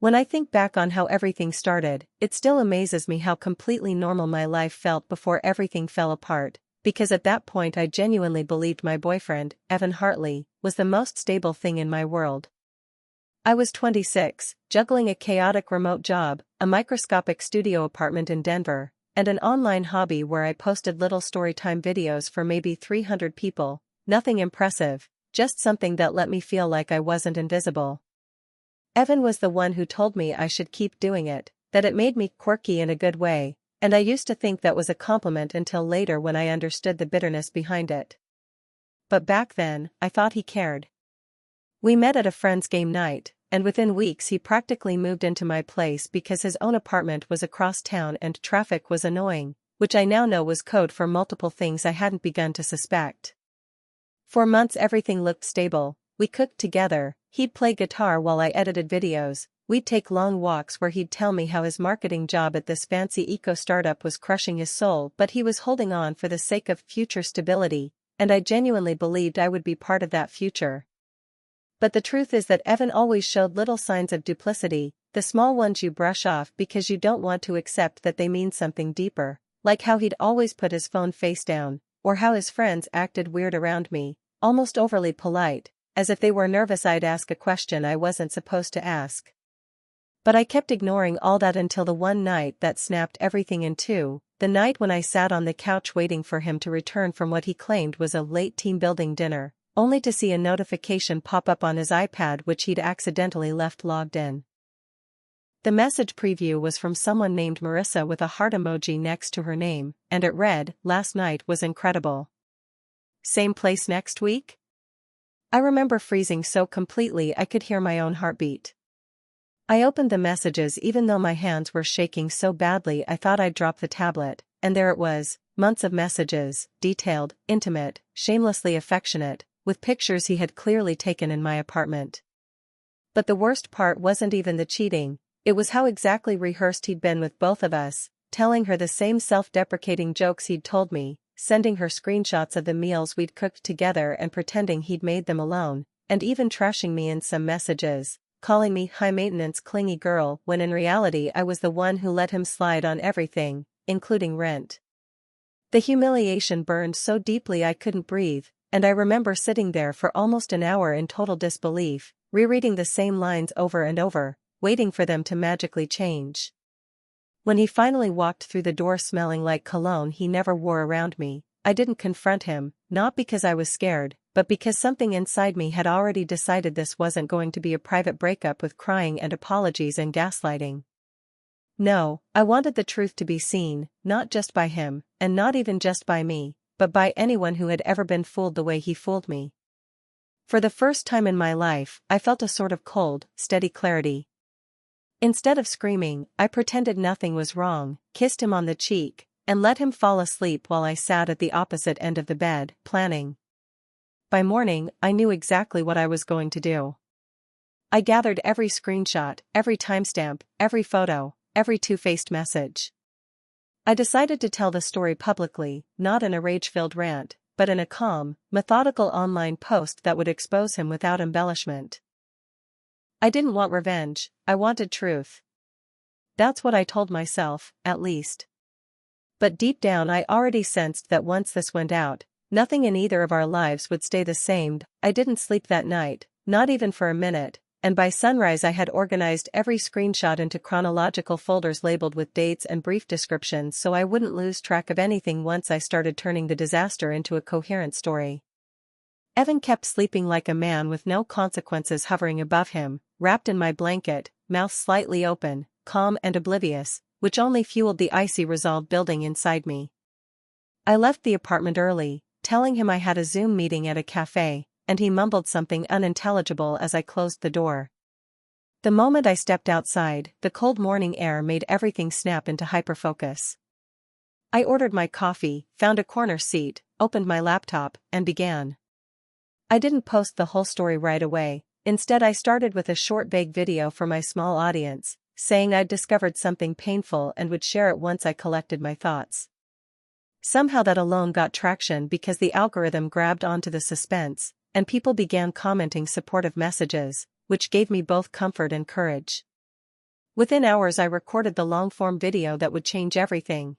When I think back on how everything started, it still amazes me how completely normal my life felt before everything fell apart, because at that point I genuinely believed my boyfriend, Evan Hartley, was the most stable thing in my world. I was 26, juggling a chaotic remote job, a microscopic studio apartment in Denver, and an online hobby where I posted little storytime videos for maybe 300 people, nothing impressive, just something that let me feel like I wasn't invisible. Evan was the one who told me I should keep doing it, that it made me quirky in a good way, and I used to think that was a compliment until later when I understood the bitterness behind it. But back then, I thought he cared. We met at a friend's game night, and within weeks he practically moved into my place because his own apartment was across town and traffic was annoying, which I now know was code for multiple things I hadn't begun to suspect. For months everything looked stable. We cooked together, he'd play guitar while I edited videos, we'd take long walks where he'd tell me how his marketing job at this fancy eco-startup was crushing his soul but he was holding on for the sake of future stability, and I genuinely believed I would be part of that future. But the truth is that Evan always showed little signs of duplicity, the small ones you brush off because you don't want to accept that they mean something deeper, like how he'd always put his phone face down, or how his friends acted weird around me, almost overly polite, as if they were nervous I'd ask a question I wasn't supposed to ask. But I kept ignoring all that until the one night that snapped everything in two, the night when I sat on the couch waiting for him to return from what he claimed was a late team-building dinner, only to see a notification pop up on his iPad which he'd accidentally left logged in. The message preview was from someone named Marissa with a heart emoji next to her name, and it read, "Last night was incredible. Same place next week?" I remember freezing so completely I could hear my own heartbeat. I opened the messages even though my hands were shaking so badly I thought I'd drop the tablet, and there it was, months of messages, detailed, intimate, shamelessly affectionate, with pictures he had clearly taken in my apartment. But the worst part wasn't even the cheating, it was how exactly rehearsed he'd been with both of us, telling her the same self-deprecating jokes he'd told me, sending her screenshots of the meals we'd cooked together and pretending he'd made them alone, and even trashing me in some messages, calling me high-maintenance clingy girl when in reality I was the one who let him slide on everything, including rent. The humiliation burned so deeply I couldn't breathe, and I remember sitting there for almost an hour in total disbelief, rereading the same lines over and over, waiting for them to magically change. When he finally walked through the door smelling like cologne he never wore around me, I didn't confront him, not because I was scared, but because something inside me had already decided this wasn't going to be a private breakup with crying and apologies and gaslighting. No, I wanted the truth to be seen, not just by him, and not even just by me, but by anyone who had ever been fooled the way he fooled me. For the first time in my life, I felt a sort of cold, steady clarity. Instead of screaming, I pretended nothing was wrong, kissed him on the cheek, and let him fall asleep while I sat at the opposite end of the bed, planning. By morning, I knew exactly what I was going to do. I gathered every screenshot, every timestamp, every photo, every two-faced message. I decided to tell the story publicly, not in a rage-filled rant, but in a calm, methodical online post that would expose him without embellishment. I didn't want revenge, I wanted truth. That's what I told myself, at least. But deep down I already sensed that once this went out, nothing in either of our lives would stay the same. I didn't sleep that night, not even for a minute, and by sunrise I had organized every screenshot into chronological folders labeled with dates and brief descriptions so I wouldn't lose track of anything once I started turning the disaster into a coherent story. Evan kept sleeping like a man with no consequences hovering above him, wrapped in my blanket, mouth slightly open, calm and oblivious, which only fueled the icy resolve building inside me. I left the apartment early, telling him I had a Zoom meeting at a cafe, and he mumbled something unintelligible as I closed the door. The moment I stepped outside, the cold morning air made everything snap into hyperfocus. I ordered my coffee, found a corner seat, opened my laptop, and began. I didn't post the whole story right away, instead I started with a short vague video for my small audience, saying I'd discovered something painful and would share it once I collected my thoughts. Somehow that alone got traction because the algorithm grabbed onto the suspense, and people began commenting supportive messages, which gave me both comfort and courage. Within hours I recorded the long-form video that would change everything.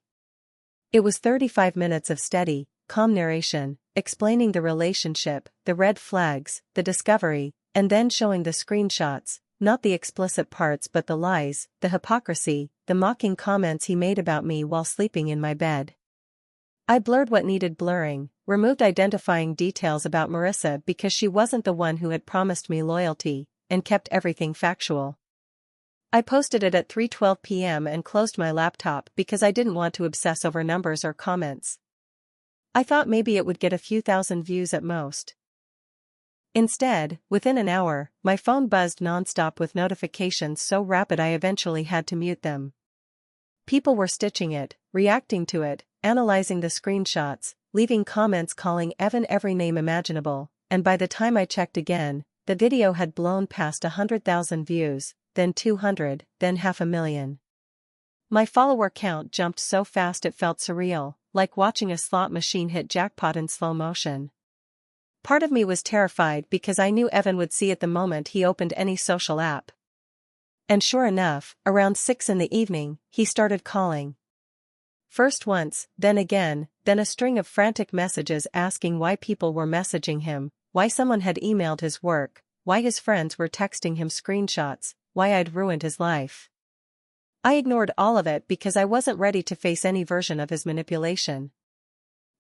It was 35 minutes of steady, calm narration, explaining the relationship, the red flags, the discovery, and then showing the screenshots, not the explicit parts but the lies, the hypocrisy, the mocking comments he made about me while sleeping in my bed. I blurred what needed blurring, removed identifying details about Marissa because she wasn't the one who had promised me loyalty, and kept everything factual. I posted it at 3:12 p.m. and closed my laptop because I didn't want to obsess over numbers or comments. I thought maybe it would get a few thousand views at most. Instead, within an hour, my phone buzzed nonstop with notifications so rapid I eventually had to mute them. People were stitching it, reacting to it, analyzing the screenshots, leaving comments calling Evan every name imaginable, and by the time I checked again, the video had blown past 100,000 views, then 200, then 500,000. My follower count jumped so fast it felt surreal, like watching a slot machine hit jackpot in slow motion. Part of me was terrified because I knew Evan would see it the moment he opened any social app. And sure enough, around 6 in the evening, he started calling. First once, then again, then a string of frantic messages asking why people were messaging him, why someone had emailed his work, why his friends were texting him screenshots, why I'd ruined his life. I ignored all of it because I wasn't ready to face any version of his manipulation.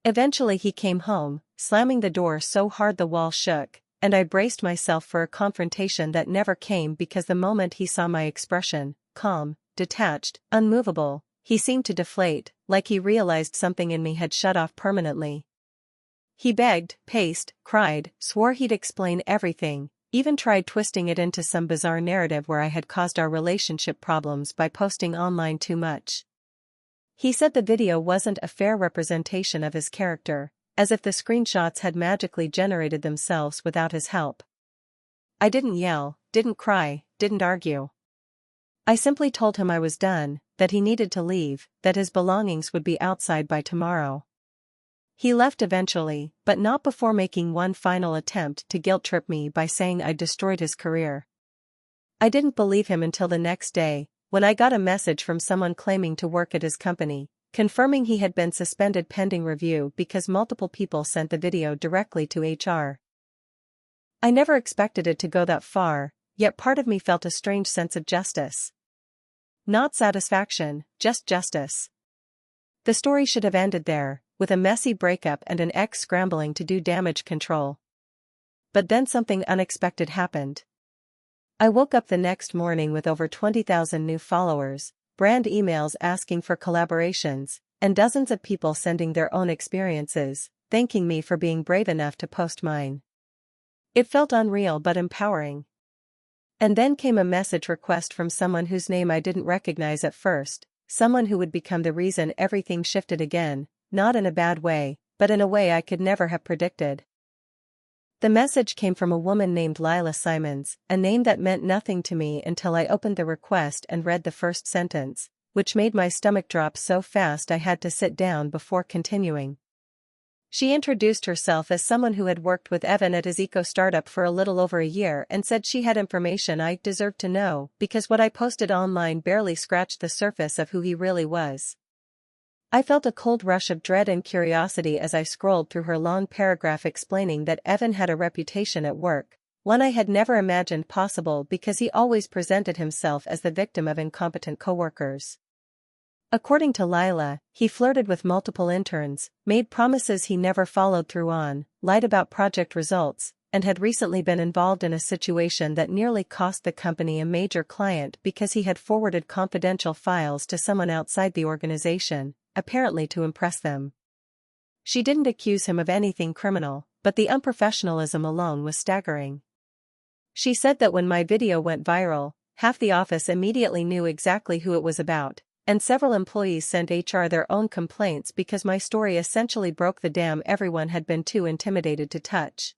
Eventually he came home, slamming the door so hard the wall shook, and I braced myself for a confrontation that never came because the moment he saw my expression, calm, detached, unmovable, he seemed to deflate, like he realized something in me had shut off permanently. He begged, paced, cried, swore he'd explain everything, even tried twisting it into some bizarre narrative where I had caused our relationship problems by posting online too much. He said the video wasn't a fair representation of his character, as if the screenshots had magically generated themselves without his help. I didn't yell, didn't cry, didn't argue. I simply told him I was done, that he needed to leave, that his belongings would be outside by tomorrow. He left eventually, but not before making one final attempt to guilt-trip me by saying I'd destroyed his career. I didn't believe him until the next day, when I got a message from someone claiming to work at his company, confirming he had been suspended pending review because multiple people sent the video directly to HR. I never expected it to go that far, yet part of me felt a strange sense of justice. Not satisfaction, just justice. The story should have ended there, with a messy breakup and an ex scrambling to do damage control. But then something unexpected happened. I woke up the next morning with over 20,000 new followers, brand emails asking for collaborations, and dozens of people sending their own experiences, thanking me for being brave enough to post mine. It felt unreal but empowering. And then came a message request from someone whose name I didn't recognize at first, someone who would become the reason everything shifted again, not in a bad way, but in a way I could never have predicted. The message came from a woman named Lila Simons, a name that meant nothing to me until I opened the request and read the first sentence, which made my stomach drop so fast I had to sit down before continuing. She introduced herself as someone who had worked with Evan at his eco-startup for a little over a year and said she had information I deserved to know because what I posted online barely scratched the surface of who he really was. I felt a cold rush of dread and curiosity as I scrolled through her long paragraph explaining that Evan had a reputation at work, one I had never imagined possible because he always presented himself as the victim of incompetent coworkers. According to Lila, he flirted with multiple interns, made promises he never followed through on, lied about project results, and had recently been involved in a situation that nearly cost the company a major client because he had forwarded confidential files to someone outside the organization, apparently to impress them. She didn't accuse him of anything criminal, but the unprofessionalism alone was staggering. She said that when my video went viral, half the office immediately knew exactly who it was about, and several employees sent HR their own complaints because my story essentially broke the dam everyone had been too intimidated to touch.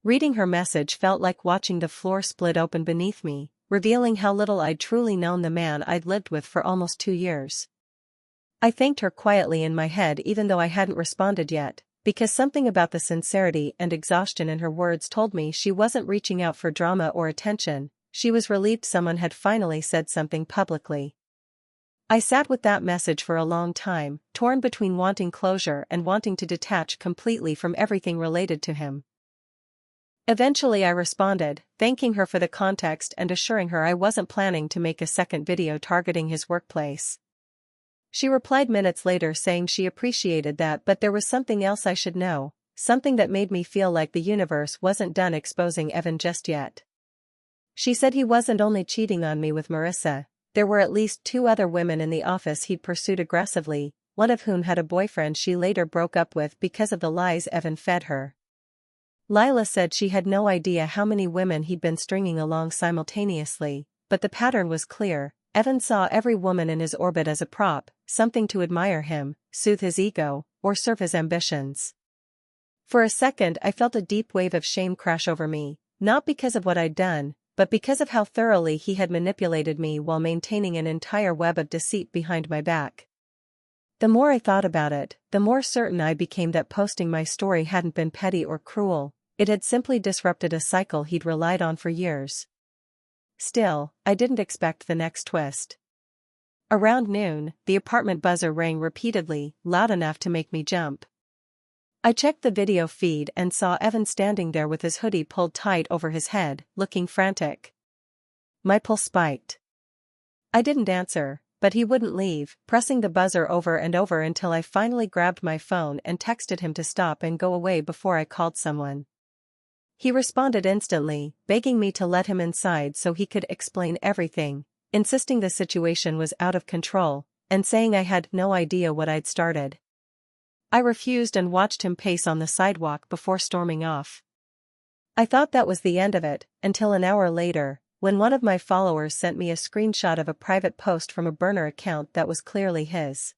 Reading her message felt like watching the floor split open beneath me, revealing how little I'd truly known the man I'd lived with for almost 2 years. I thanked her quietly in my head even though I hadn't responded yet, because something about the sincerity and exhaustion in her words told me she wasn't reaching out for drama or attention, she was relieved someone had finally said something publicly. I sat with that message for a long time, torn between wanting closure and wanting to detach completely from everything related to him. Eventually I responded, thanking her for the context and assuring her I wasn't planning to make a second video targeting his workplace. She replied minutes later saying she appreciated that, but there was something else I should know, something that made me feel like the universe wasn't done exposing Evan just yet. She said he wasn't only cheating on me with Marissa, there were at least 2 other women in the office he'd pursued aggressively, one of whom had a boyfriend she later broke up with because of the lies Evan fed her. Lila said she had no idea how many women he'd been stringing along simultaneously, but the pattern was clear. Evan saw every woman in his orbit as a prop, something to admire him, soothe his ego, or serve his ambitions. For a second I felt a deep wave of shame crash over me, not because of what I'd done, but because of how thoroughly he had manipulated me while maintaining an entire web of deceit behind my back. The more I thought about it, the more certain I became that posting my story hadn't been petty or cruel, it had simply disrupted a cycle he'd relied on for years. Still, I didn't expect the next twist. Around noon, the apartment buzzer rang repeatedly, loud enough to make me jump. I checked the video feed and saw Evan standing there with his hoodie pulled tight over his head, looking frantic. My pulse spiked. I didn't answer, but he wouldn't leave, pressing the buzzer over and over until I finally grabbed my phone and texted him to stop and go away before I called someone. He responded instantly, begging me to let him inside so he could explain everything, insisting the situation was out of control, and saying I had no idea what I'd started. I refused and watched him pace on the sidewalk before storming off. I thought that was the end of it, until an hour later, when one of my followers sent me a screenshot of a private post from a burner account that was clearly his.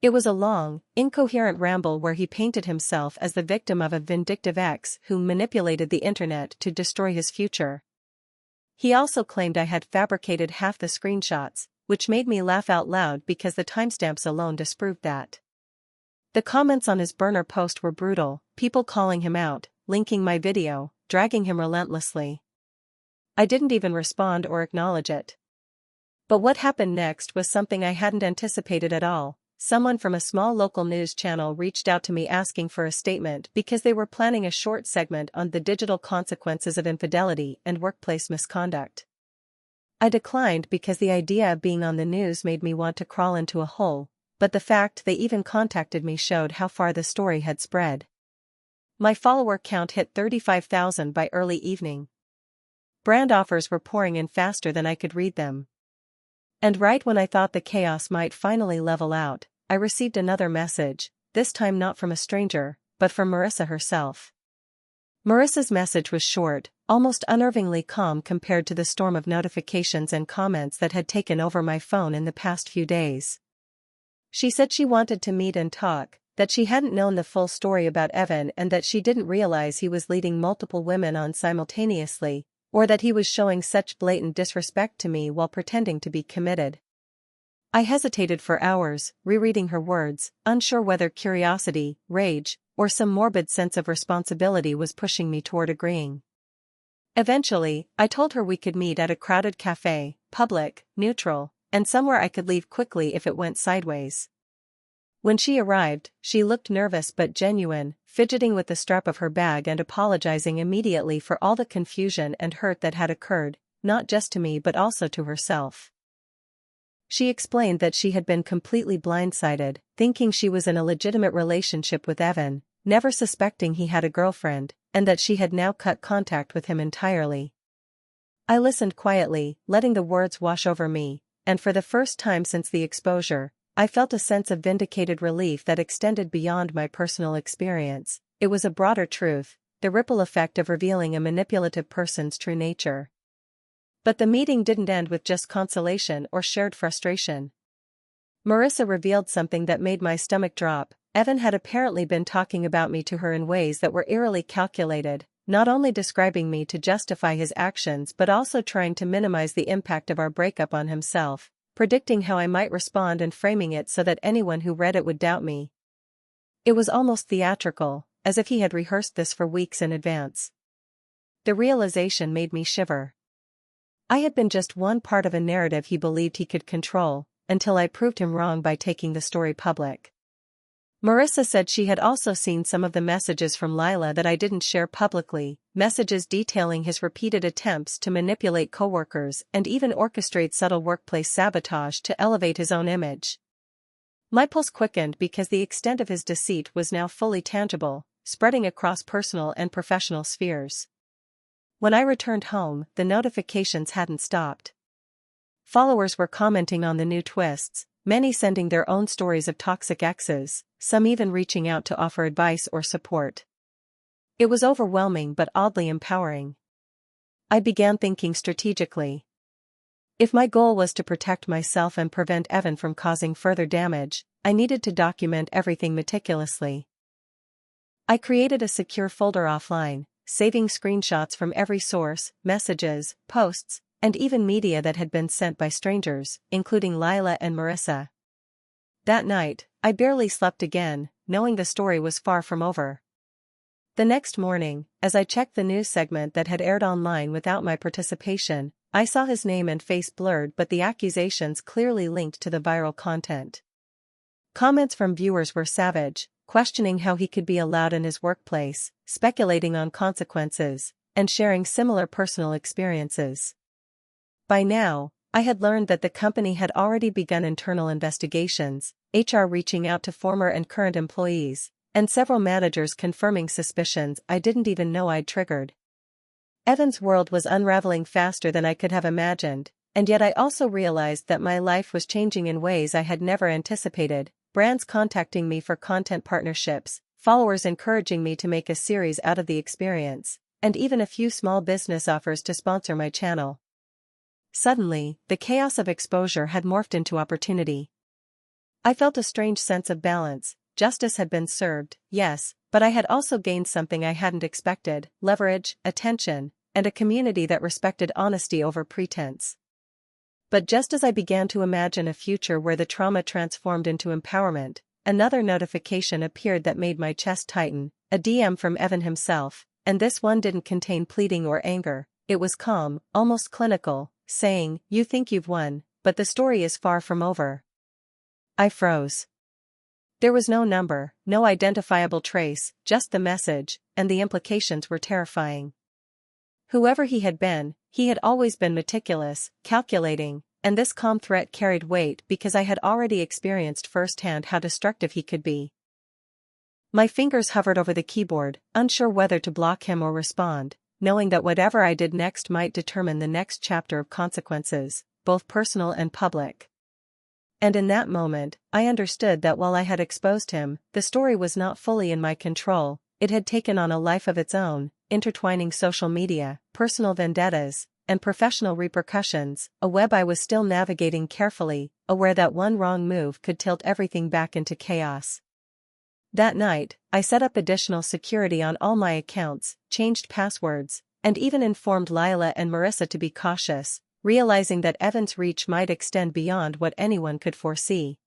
It was a long, incoherent ramble where he painted himself as the victim of a vindictive ex who manipulated the internet to destroy his future. He also claimed I had fabricated half the screenshots, which made me laugh out loud because the timestamps alone disproved that. The comments on his burner post were brutal, people calling him out, linking my video, dragging him relentlessly. I didn't even respond or acknowledge it. But what happened next was something I hadn't anticipated at all. Someone from a small local news channel reached out to me asking for a statement because they were planning a short segment on the digital consequences of infidelity and workplace misconduct. I declined because the idea of being on the news made me want to crawl into a hole, but the fact they even contacted me showed how far the story had spread. My follower count hit 35,000 by early evening. Brand offers were pouring in faster than I could read them. And right when I thought the chaos might finally level out, I received another message, this time not from a stranger, but from Marissa herself. Marissa's message was short, almost unnervingly calm compared to the storm of notifications and comments that had taken over my phone in the past few days. She said she wanted to meet and talk, that she hadn't known the full story about Evan and that she didn't realize he was leading multiple women on simultaneously, or that he was showing such blatant disrespect to me while pretending to be committed. I hesitated for hours, rereading her words, unsure whether curiosity, rage, or some morbid sense of responsibility was pushing me toward agreeing. Eventually, I told her we could meet at a crowded cafe, public, neutral, and somewhere I could leave quickly if it went sideways. When she arrived, she looked nervous but genuine, fidgeting with the strap of her bag and apologizing immediately for all the confusion and hurt that had occurred, not just to me but also to herself. She explained that she had been completely blindsided, thinking she was in a legitimate relationship with Evan, never suspecting he had a girlfriend, and that she had now cut contact with him entirely. I listened quietly, letting the words wash over me, and for the first time since the exposure, I felt a sense of vindicated relief that extended beyond my personal experience. It was a broader truth, the ripple effect of revealing a manipulative person's true nature. But the meeting didn't end with just consolation or shared frustration. Marissa revealed something that made my stomach drop. Evan had apparently been talking about me to her in ways that were eerily calculated, not only describing me to justify his actions but also trying to minimize the impact of our breakup on himself, predicting how I might respond and framing it so that anyone who read it would doubt me. It was almost theatrical, as if he had rehearsed this for weeks in advance. The realization made me shiver. I had been just one part of a narrative he believed he could control, until I proved him wrong by taking the story public. Marissa said she had also seen some of the messages from Lila that I didn't share publicly, messages detailing his repeated attempts to manipulate coworkers and even orchestrate subtle workplace sabotage to elevate his own image. My pulse quickened because the extent of his deceit was now fully tangible, spreading across personal and professional spheres. When I returned home, the notifications hadn't stopped. Followers were commenting on the new twists, many sending their own stories of toxic exes, some even reaching out to offer advice or support. It was overwhelming but oddly empowering. I began thinking strategically. If my goal was to protect myself and prevent Evan from causing further damage, I needed to document everything meticulously. I created a secure folder offline, saving screenshots from every source, messages, posts, and even media that had been sent by strangers, including Lila and Marissa. That night, I barely slept again, knowing the story was far from over. The next morning, as I checked the news segment that had aired online without my participation, I saw his name and face blurred, but the accusations clearly linked to the viral content. Comments from viewers were savage, questioning how he could be allowed in his workplace, speculating on consequences, and sharing similar personal experiences. By now, I had learned that the company had already begun internal investigations, HR reaching out to former and current employees, and several managers confirming suspicions I didn't even know I'd triggered. Evan's world was unraveling faster than I could have imagined, and yet I also realized that my life was changing in ways I had never anticipated, brands contacting me for content partnerships, followers encouraging me to make a series out of the experience, and even a few small business offers to sponsor my channel. Suddenly, the chaos of exposure had morphed into opportunity. I felt a strange sense of balance. Justice had been served, yes, but I had also gained something I hadn't expected: leverage, attention, and a community that respected honesty over pretense. But just as I began to imagine a future where the trauma transformed into empowerment, another notification appeared that made my chest tighten, a DM from Evan himself, and this one didn't contain pleading or anger. It was calm, almost clinical, saying, "You think you've won, but the story is far from over." I froze. There was no number, no identifiable trace, just the message, and the implications were terrifying. Whoever he had been, he had always been meticulous, calculating, and this calm threat carried weight because I had already experienced firsthand how destructive he could be. My fingers hovered over the keyboard, unsure whether to block him or respond, knowing that whatever I did next might determine the next chapter of consequences, both personal and public. And in that moment, I understood that while I had exposed him, the story was not fully in my control. It had taken on a life of its own, intertwining social media, personal vendettas, and professional repercussions, a web I was still navigating carefully, aware that one wrong move could tilt everything back into chaos. That night, I set up additional security on all my accounts, changed passwords, and even informed Lila and Marissa to be cautious, realizing that Evan's reach might extend beyond what anyone could foresee.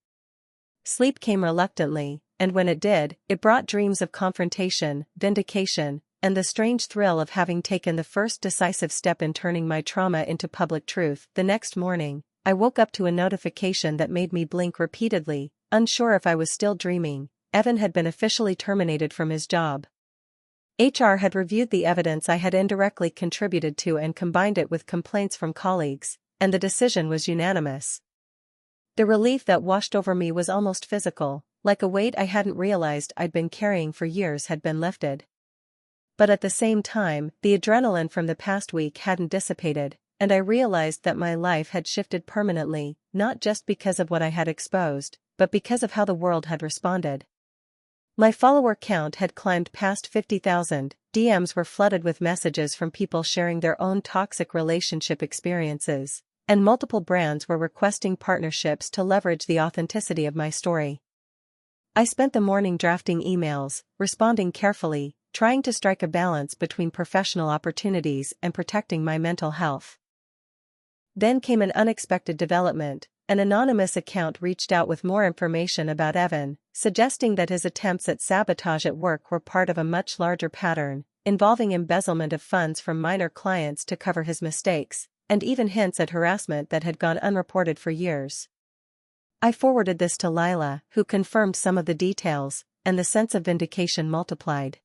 Sleep came reluctantly, and when it did, it brought dreams of confrontation, vindication, and the strange thrill of having taken the first decisive step in turning my trauma into public truth. The next morning, I woke up to a notification that made me blink repeatedly, unsure if I was still dreaming. Evan had been officially terminated from his job. HR had reviewed the evidence I had indirectly contributed to and combined it with complaints from colleagues, and the decision was unanimous. The relief that washed over me was almost physical, like a weight I hadn't realized I'd been carrying for years had been lifted. But at the same time, the adrenaline from the past week hadn't dissipated, and I realized that my life had shifted permanently, not just because of what I had exposed, but because of how the world had responded. My follower count had climbed past 50,000, DMs were flooded with messages from people sharing their own toxic relationship experiences, and multiple brands were requesting partnerships to leverage the authenticity of my story. I spent the morning drafting emails, responding carefully, trying to strike a balance between professional opportunities and protecting my mental health. Then came an unexpected development. An anonymous account reached out with more information about Evan, suggesting that his attempts at sabotage at work were part of a much larger pattern, involving embezzlement of funds from minor clients to cover his mistakes, and even hints at harassment that had gone unreported for years. I forwarded this to Lila, who confirmed some of the details, and the sense of vindication multiplied.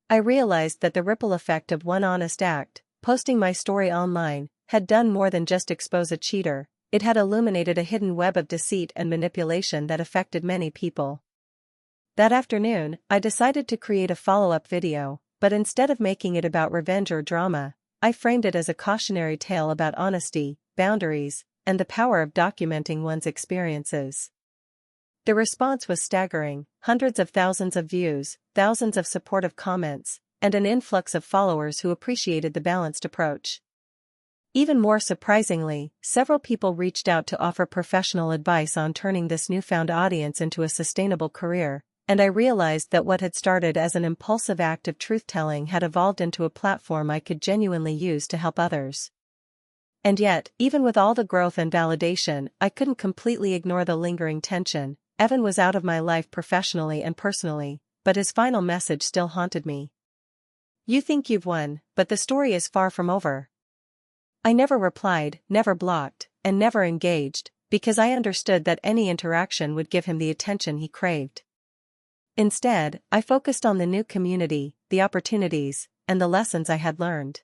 I realized that the ripple effect of one honest act, posting my story online, had done more than just expose a cheater. It had illuminated a hidden web of deceit and manipulation that affected many people. That afternoon, I decided to create a follow-up video, but instead of making it about revenge or drama, I framed it as a cautionary tale about honesty, boundaries, and the power of documenting one's experiences. The response was staggering: hundreds of thousands of views, thousands of supportive comments, and an influx of followers who appreciated the balanced approach. Even more surprisingly, several people reached out to offer professional advice on turning this newfound audience into a sustainable career, and I realized that what had started as an impulsive act of truth-telling had evolved into a platform I could genuinely use to help others. And yet, even with all the growth and validation, I couldn't completely ignore the lingering tension. Evan was out of my life professionally and personally, but his final message still haunted me. "You think you've won, but the story is far from over." I never replied, never blocked, and never engaged, because I understood that any interaction would give him the attention he craved. Instead, I focused on the new community, the opportunities, and the lessons I had learned.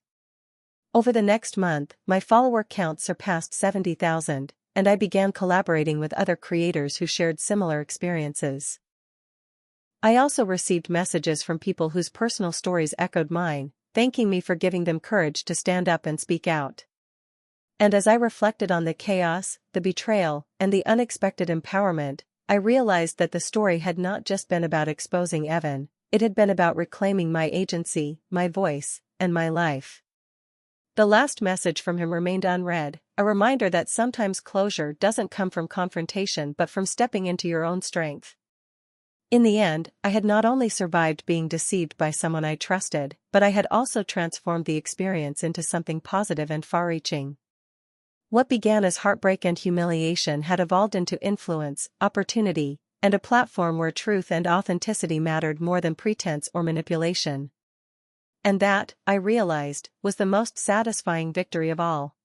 Over the next month, my follower count surpassed 70,000, and I began collaborating with other creators who shared similar experiences. I also received messages from people whose personal stories echoed mine, thanking me for giving them courage to stand up and speak out. And as I reflected on the chaos, the betrayal, and the unexpected empowerment, I realized that the story had not just been about exposing Evan, it had been about reclaiming my agency, my voice, and my life. The last message from him remained unread, a reminder that sometimes closure doesn't come from confrontation but from stepping into your own strength. In the end, I had not only survived being deceived by someone I trusted, but I had also transformed the experience into something positive and far-reaching. What began as heartbreak and humiliation had evolved into influence, opportunity, and a platform where truth and authenticity mattered more than pretense or manipulation. And that, I realized, was the most satisfying victory of all.